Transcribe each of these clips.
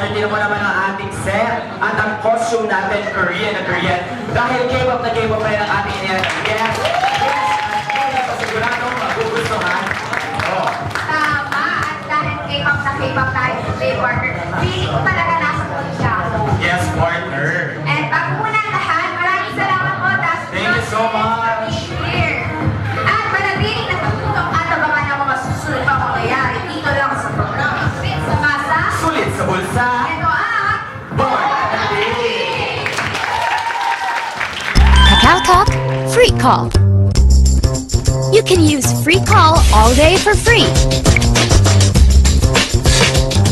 partner, tingnan mo naman ang ating set at ang costume natin, Korean na Korean. Dahil K-pop na K-pop rin ang ating yan. Yes! Yes! At kaya pasiguradong magugustuhan. Oh. Tama, at dahil K-pop na K-pop tayo, Jay Parker, feeling ko talaga nasa kulit siya ako. Yes, partner. And bago muna ang lahat, maraming salamat po. Thank you so much. Here. At manatiling nakatutok at abangan ang mga susunod pa mangyayari dito lang sa programa. Fit sa kasa. Sulit sa bulsa. Ito ang Born Academy. Kakao Talk Free Call. You can use Free Call all day for free.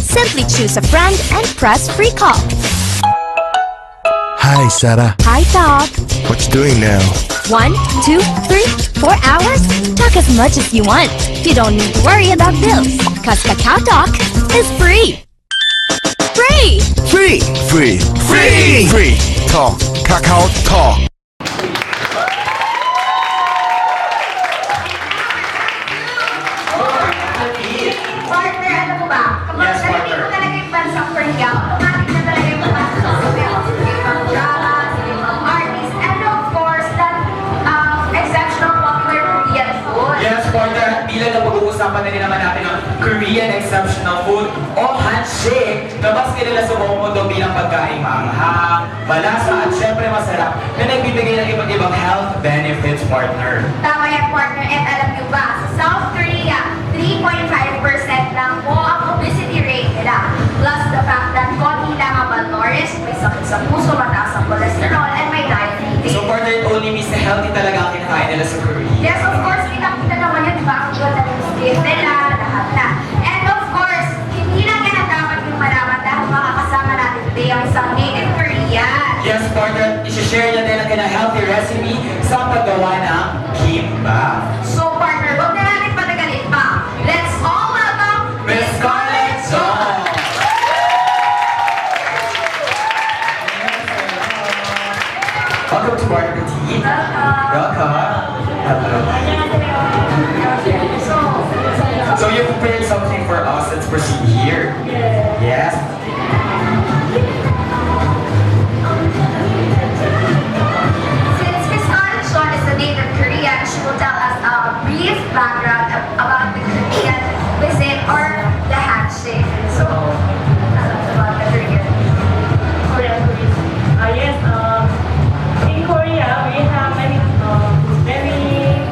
Simply choose a friend and press Free Call. Hi, Sarah. Hi, Talk. What you doing now? 1, 2, 3, 4 hours? Talk as much as you want. You don't need to worry about bills. Cause Kakao Talk is free. Free! Free! Free! Free! Free! Talk. Kakao Talk. partner, ano mo ba? Kapag Yes, narinig partner. mo talaga yung bansang Korea, automatic na talaga yung pumasok sa film. Ibang drama, ibang artist, and of course, that exceptional popular Korean food. Yes, partner. At bilang na pag-uusapan na rin naman natin ang Korean exceptional food o handshake na mas kilala sa buong mundo bilang pagkain maanghang, malasa at syempre masarap na nagbibigay ng iba't ibang health benefits, partner. Tama yan, partner. And alam niyo ba, sa South Korea, 3.5% lang po ang obesity rate nila. Plus the fact that konti lang ang malnourished, may sakit sa puso, mataas ang cholesterol, and may diabetes. So, partner, it only means na healthy talaga ang kinakain nila sa Korea. Yes, of course, kita-kita naman yun, di ba? Ang ganda ng skin nila, lahat na. And of course, hindi lang yan ang dapat yung malaman dahil makakasama natin today ang isang native Korean. Yes, partner, isi-share niya din ang kanyang healthy recipe sa paggawa ng kimbap. So, partner, huwag na natin patagalin pa. Let's all welcome Miss Scarlett Song! Welcome to Partner Tea. Welcome. Hello. So you prepared something for us. Let's proceed here. Yes. Since Miss Scarlett Sean is a native Korean, she will tell us a brief background about the Korean cuisine or the handshake. So, about the Korean. Korean food. Yes, in Korea we have many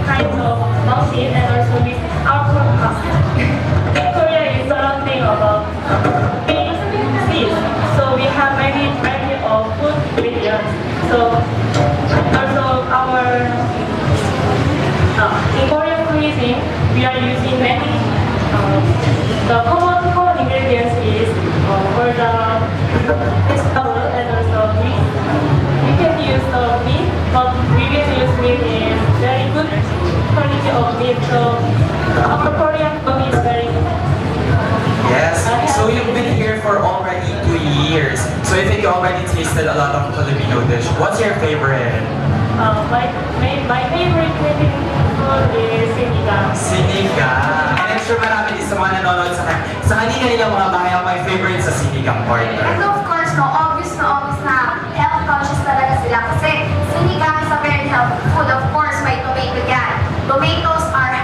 kinds of mountain and also with outward pasta. In Korea is surrounding about big seas, so we have many variety of food ingredients. So also in Korean cuisine we are using many the common ingredients is for the vegetable and also meat. We can use the meat, but we will use meat in very good quality of meat. So our Korean food is very good. Yes. So you've been here for already 2 years. So I think you already tasted a lot of Filipino dish. What's your favorite? My favorite Philippine food is sinigang. Sinigang. And I'm sure marami din sa mga nanonood sa kanila mga bahay ang my favorite sa sinigang, And partner. of course, no, obvious na health conscious talaga sila kasi sinigang is a very healthy food. Of course, may tomato yan. Tomatoes are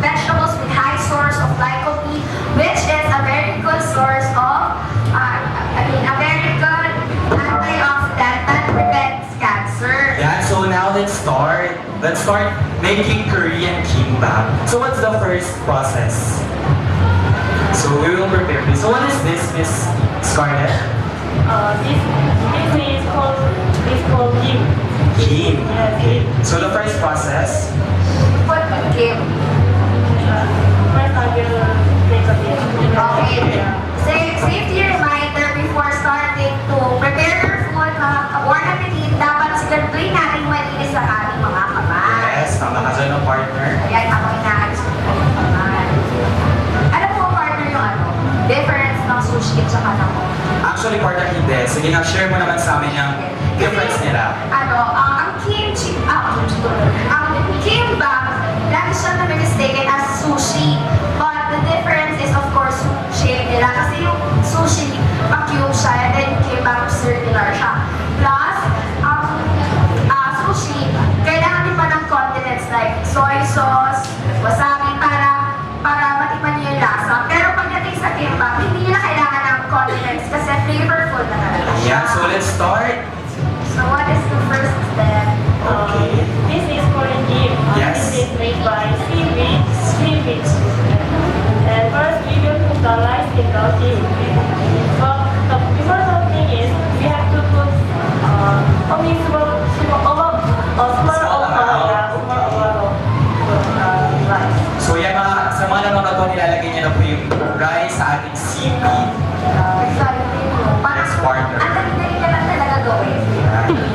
vegetables with high source of lycopene, which is a very good source of, a very good antioxidant that prevents cancer. Yeah, so now let's start. Let's start making Korean kimbap. So what's the first process? So we will prepare this. So what is this, Miss Scarlett? This is called kim. Kim. Yes. Okay. So the first process. Put Kim. First I will make a bit. Okay. Safety reminder before starting to prepare your food, mga ka-born appetit, dapat siguraduhin natin malinis ang ating mga kamay. Yes, tama ka dyan, no, partner. Ayan, ako inaalis ko po yung kamay. Alam mo, partner, yung difference ng sushi at saka ng Actually, partner, hindi. Sige nga, share mo naman sa amin yung difference nila. ang kimbap, lagi siya na mistaken as sushi. But the difference is, of course, yung shape nila. Kasi yung sushi let's start. So what is the first step? Okay. This is Korean gift. Yes. This is made by seaweed. And first we will put the rice in the gift. But the before something is we have to put only small amount of rice. So yan mga, sa mga nanonood po, nilalagay niyo na po yung rice sa ating seaweed. Parang, Yes, partner. ang dali-dali na lang talaga gawin.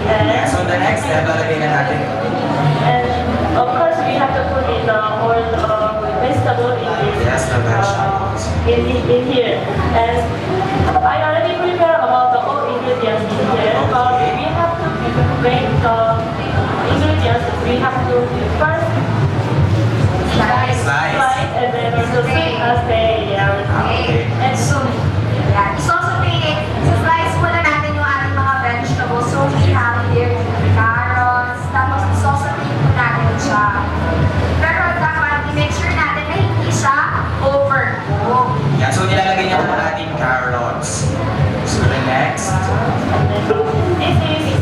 Yeah, so the next step, lalagay na natin. And of course we have to put in all vegetable in this. Yes, the vegetables. In here. And I already prepared about the all ingredients in here. But we have to make the ingredients. We have to first Slice. Slice. and then also say Okay. And so, yeah. Isosaute, slice muna natin yung ating mga vegetables. So, we have here carrots, tapos isosaute po natin siya. Pero dapat i-make sure natin na hindi siya overcooked. Yeah, so nilalagay niya po natin carrots. So the next. This is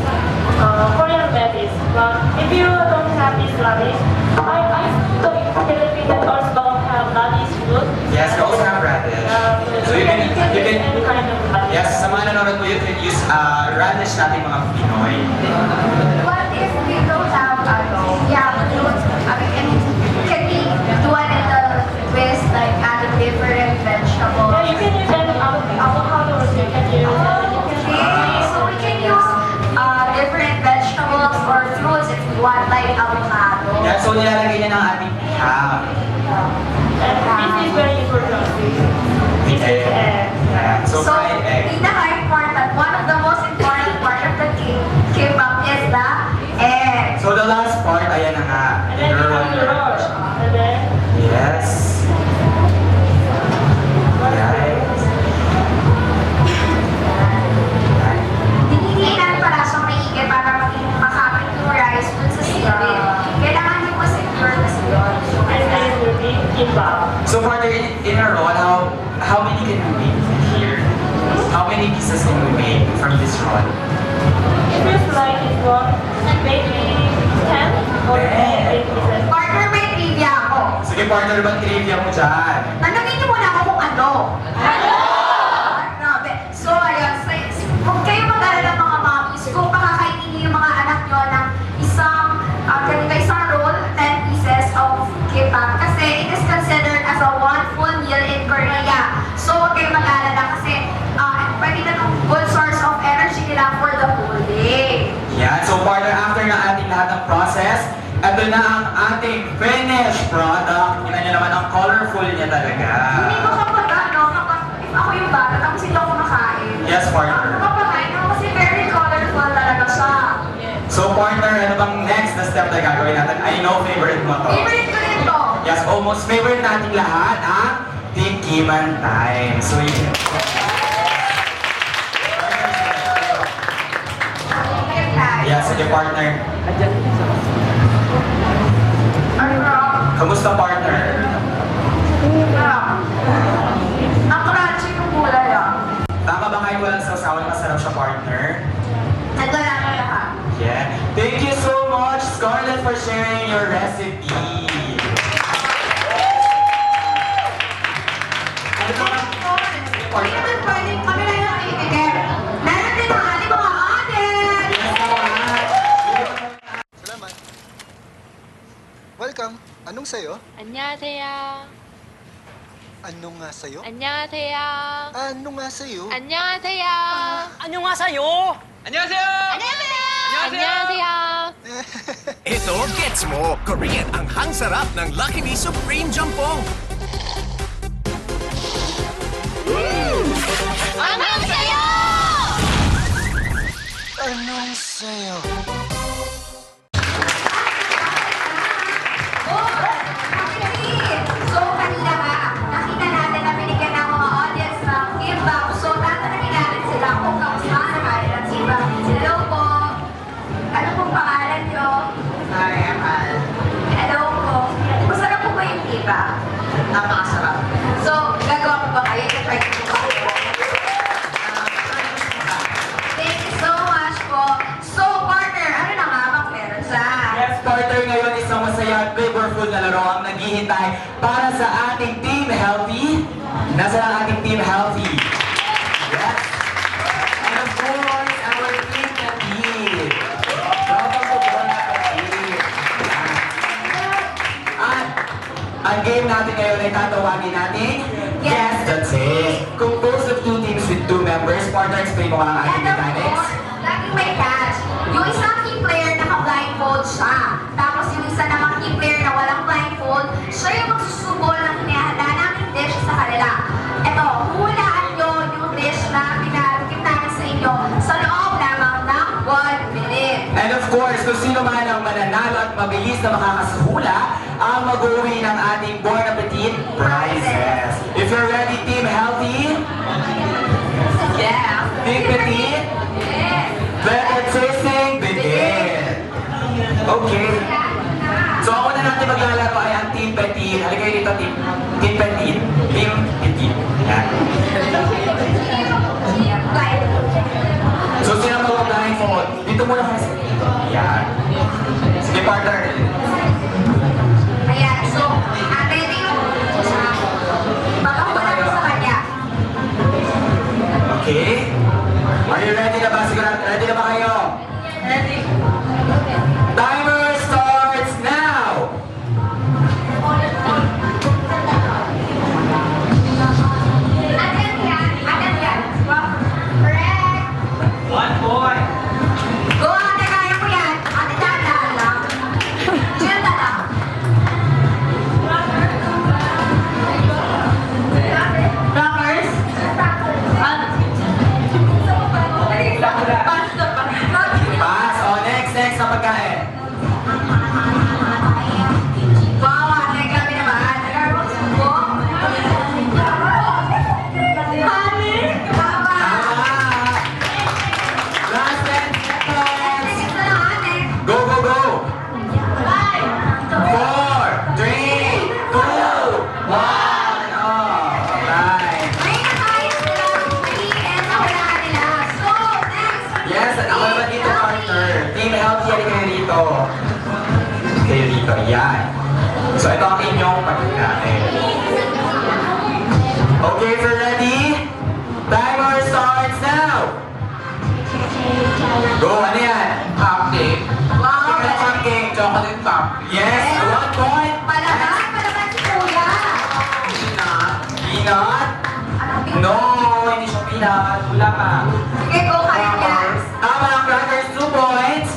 Korean radish. But if you don't have this radish, I don't Philippines also have radish food. Yes, we also have radish. So you can, any kind of radish. yes, sa mga nanonood po, you can use radish natin mga Pinoy. What if we don't have, fruits? I mean, can we do a little twist, like add different vegetables? Yeah, you can use any avocados. You can use. Okay, so we can use different vegetables or fruits if we want, like avocado. Yeah, so nilalagay niya ng ating ham. And this is very important. This is egg. Yeah, so fried egg. Pinaka-important, one of the most important part of the kimbap is the egg. So the last part, ayan na nga. And then you have to roll. And then Yes. Dinidinan pala siyang maigi para maging makapit yung rice dun sa seaweed. Kailangan niyo po secure na yun. and then will be kimbap. So partner, in a roll, how many can we make here? How many pieces can we make from this roll? It feels like it was maybe 10 or 8 pieces. Partner, may trivia ako. Sige partner, ba't trivia mo dyan? Tanungin niyo muna ako kung ano. Grabe. So, ayun. Kung kayo mag-alala mga mommies, kung pakakainin niyo yung mga anak niyo ng isang roll, 10 pieces of kimbap. Kasi it is considered as a one full meal in Korea. So, huwag kayo mag-alala kasi pwede na itong good source of energy nila for the whole day. Yan, so partner, after na ating lahat ng process, ito na ang ating finished product. Tingnan niyo naman ang colorful niya talaga. Hindi ko kapag if ako yung bata, tapos hindi ako kumakain. Yes, partner. Kapakain ako kasi very colorful talaga siya. So partner, ano bang next na step na gagawin natin? I know favorite mo to. Favorite ko rin to. Yes, almost favorite natin lahat, ha? Tikiman time. So you can... Yes, sige partner. Kamusta partner? Ang crunchy ng gulay Tama ba kahit walang sausawan, masarap siya partner? Ito lang ang lahat. Yeah. Thank you so much, Scarlett, for sharing your recipe. Ano naman? Hindi naman pwedeng kami na yung kaibigan. Meron din ang ating mga audience. Yes, naman. Salamat. Welcome. Anong sayo? 안녕하세요. Ano nga sayo? 안녕하세요. Ano nga sayo? 안녕하세요. 안녕하세요. 안녕하세요. Ito gets mo. Korean ang hangsarap ng Lucky Me Supreme Jampong. 안녕하세요. Anong sayo? So, kanina ka, nakita natin na binigyan ng mga audience ng kimbap. So, tatanungin natin sila kung kamusta na kaya ng kimbap. Hello po. Ano pong pangalan nyo? Hi, I'm Al. Hello po. Masarap po ba yung kimbap? Napakasarap. So, gagawa po ba kayo? Try ko po ba? Thank you so quarter ngayon, isang masaya at flavorful na laro ang naghihintay para sa ating Team Healthy. Nasa ang ating Team Healthy? Yes. And of course, our Team Petit. Welcome to Bon Appetit. At ang game natin ngayon ay tatawagin natin Guess the Team. Composed of two teams with two members. Partner, explain mo nga ang ating And of mechanics. course, laging may catch. Yung isang key player naka-blindfold siya. Tapos yung isa namang key player na walang blindfold, siya yung magsusubol ng hinahanda namin dish sa kanila. Ito, hulaan nyo yung dish na pinagkip namin sa inyo sa loob lamang ng 1 minute. And of course, kung sino man ang mananalo at mabilis na makakasuhula, ang mag-uwi ng ating Bon Appetit prizes. If you're ready, Team Healthy, Yeah. Team Petit, Yes. let the tasting begin. Okay. So ako na natin maglalaro ay ang Team Petit. Halika kayo dito, Team Petit. Team Petit. Yan. So sino mag-blindfold? Dito muna kayo sa dito. Yan. Sige, partner. Ayan, so, pwede yung papakula ko sa kanya. Okay. Are you ready na ba? Sigurado, ready na ba kayo? Ready? Timer starts now! Agad yan. Agad yan. Correct. 1 point. Go, ate, kaya ko yan. Ate, dahan lang. Chill na lang. Rockers? Pass. Oh, next na pagkain. Wow, ate, grabe naman. Go. Honey? Tama. Tama. Last 10 seconds. Six na lang, ate. Go, go, go. 5, 4, 3, 2, 1. Oh, alright. May nakayos nila, and nahulaan nila. So, next. Yes, at ako naman dito, partner. Team Healthy, halika kayo rito. Kayo rito, yan. So, ito ang inyong pagkain. Okay, if you're ready, timer starts now. Go, ano yan? Cupcake. Wow, Chicken cupcake, chocolate cup. Yes, 1 point. Palaban si Kuya. Peanut. Peanut? Ano, No, hindi siya peanut. Wala pa. sige, go, kaya yan. Tama, crackers, 2 points.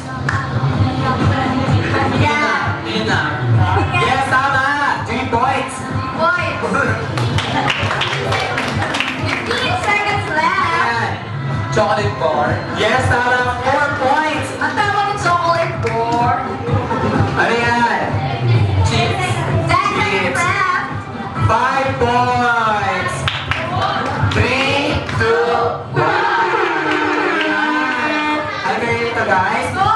Yeah. Peanut. Yes, tama. 3 points. Boy. 15 seconds left. Yan. Chocolate bar. Yes, tama. 4 points. Ang tawag ng chocolate bar. Ano yan? Chips. 10 seconds left. 5 points. 3, 2, 1. Ano kayo dito, guys? Go.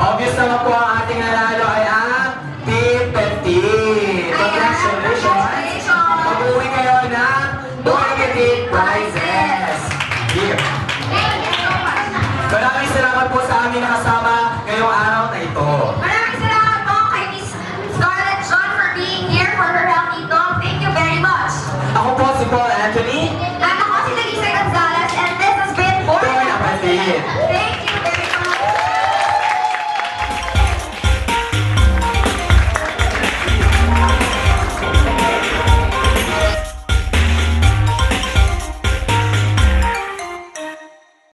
Obvious naman po ang ating nanalo ay ang Team Petit. Congratulations. Congratulations. Mag-uwi kayo ng Bon Appetit prizes. Here. Thank you so much. Maraming salamat po sa aming nakasama ngayong araw na ito.